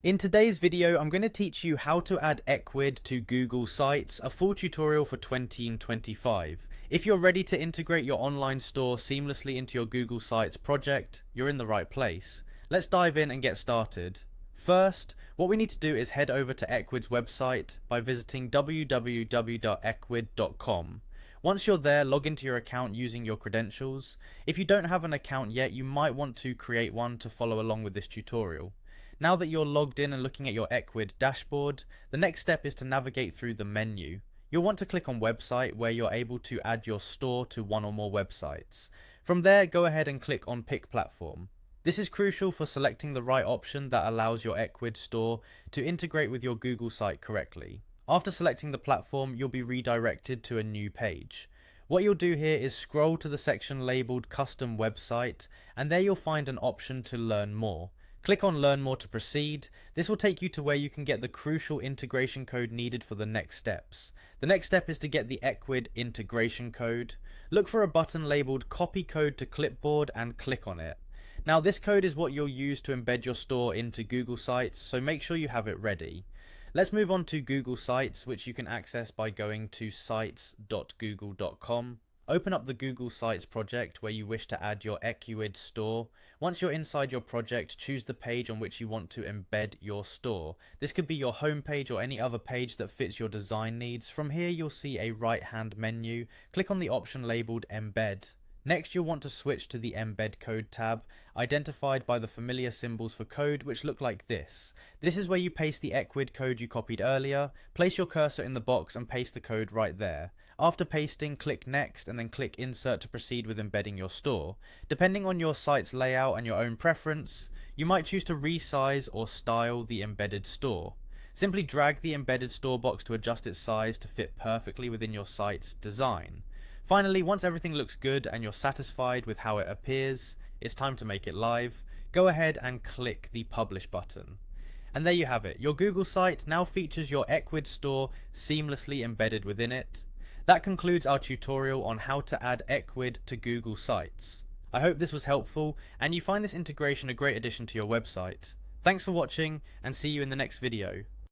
In today's video, I'm going to teach you how to add Ecwid to Google Sites, a full tutorial for 2025. If you're ready to integrate your online store seamlessly into your Google Sites project, you're in the right place. Let's dive in and get started. First, what we need to do is head over to Ecwid's website by visiting www.ecwid.com. Once you're there, log into your account using your credentials. If you don't have an account yet, you might want to create one to follow along with this tutorial. Now that you're logged in and looking at your Ecwid dashboard, the next step is to navigate through the menu. You'll want to click on Website, where you're able to add your store to one or more websites. From there, go ahead and click on Pick Platform. This is crucial for selecting the right option that allows your Ecwid store to integrate with your Google site correctly. After selecting the platform, you'll be redirected to a new page. What you'll do here is scroll to the section labeled Custom Website, and there you'll find an option to learn more. Click on Learn More to proceed. This will take you to where you can get the crucial integration code needed for the next steps. The next step is to get the Ecwid integration code. Look for a button labeled Copy Code to Clipboard and click on it. Now this code is what you'll use to embed your store into Google Sites, so make sure you have it ready. Let's move on to Google Sites, which you can access by going to sites.google.com. Open up the Google Sites project where you wish to add your Ecwid store. Once you're inside your project, choose the page on which you want to embed your store. This could be your home page or any other page that fits your design needs. From here, you'll see a right-hand menu. Click on the option labeled Embed. Next, you'll want to switch to the Embed Code tab, identified by the familiar symbols for code, which look like this. This is where you paste the Ecwid code you copied earlier. Place your cursor in the box and paste the code right there. After pasting, click Next and then click Insert to proceed with embedding your store. Depending on your site's layout and your own preference, you might choose to resize or style the embedded store. Simply drag the embedded store box to adjust its size to fit perfectly within your site's design. Finally, once everything looks good and you're satisfied with how it appears, it's time to make it live. Go ahead and click the Publish button. And there you have it. Your Google site now features your Ecwid store seamlessly embedded within it. That concludes our tutorial on how to add Ecwid to Google Sites. I hope this was helpful and you find this integration a great addition to your website. Thanks for watching and see you in the next video.